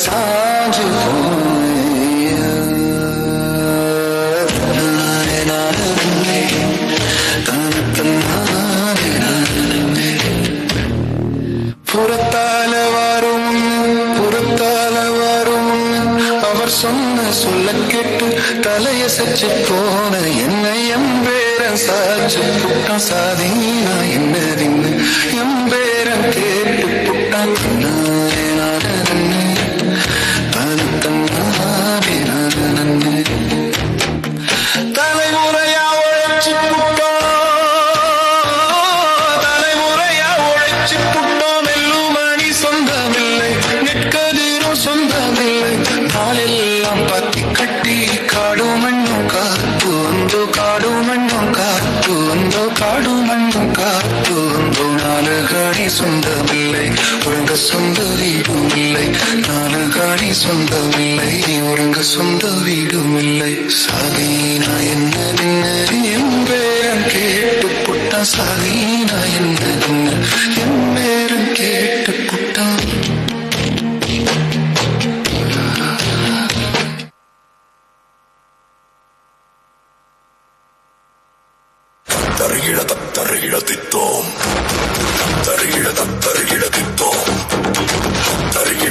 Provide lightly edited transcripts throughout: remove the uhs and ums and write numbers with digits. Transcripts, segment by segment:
சாஞ்சு புறத்தால வரும் அவர் சொன்ன சொல்ல கேட்டு தலைய சச்சு போன என்னை எம்பேரன் சாச்சு புட்டான் சாதீனா என்னதின்னு எம்பேரன் கேட்டு புட்டான் தலைமுறையா உழைச்சு புட்டோம் எல்லுமணி சொந்தமில்லை நெற்கதிரும் சொந்தமில்லை நாளெல்லாம் பத்தி கட்டி காடு மண்ணும் காத்து வந்தோ காடு மண்ணும் காத்து வந்தோ காடு மண்ணும் காத்து வந்தோ நாலு காணி சொந்தமில்லை ஒழுங்க சொந்த வீடும் இல்லை நாலு காணி சொந்தமில்லை ஒழுங்க சொந்த வீடும் இல்லை சாதீனா என்ன என் பேரன் கேட்டு புட்டான் சாதீனா என்ன என் பேரன் கேட்டு புட்டான்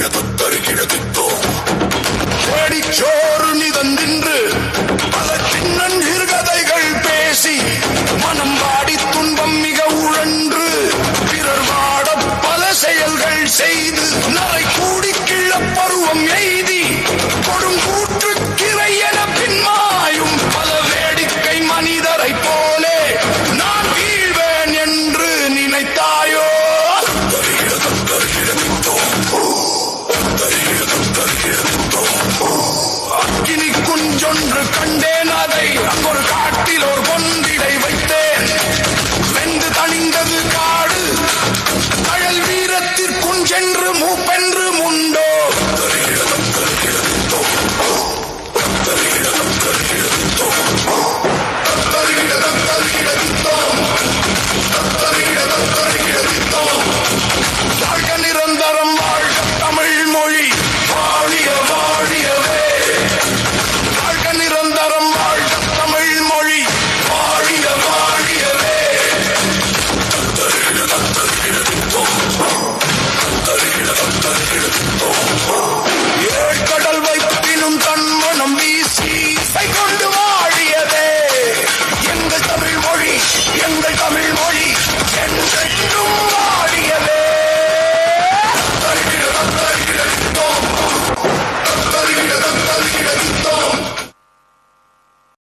தத்தருகிடத்தித்தோம் தேடிச்சோறு நிதந்தின்று பல சின்னஞ்சிறு கதைகள் பேசி மனம் வாடி துன்பம் மிக உழன்று பிறர் வாட பல செயல்கள் செய்து நரை கூடி கிழப்பருவம் எய்தி கொடும் கூற்று கிரை என பின்மாயும் பல வேடிக்கை மனிதரை போலே நான் வீழ்வேன் என்று நினைத்தாயோ அக்கினி குஞ்சொன்று கண்டே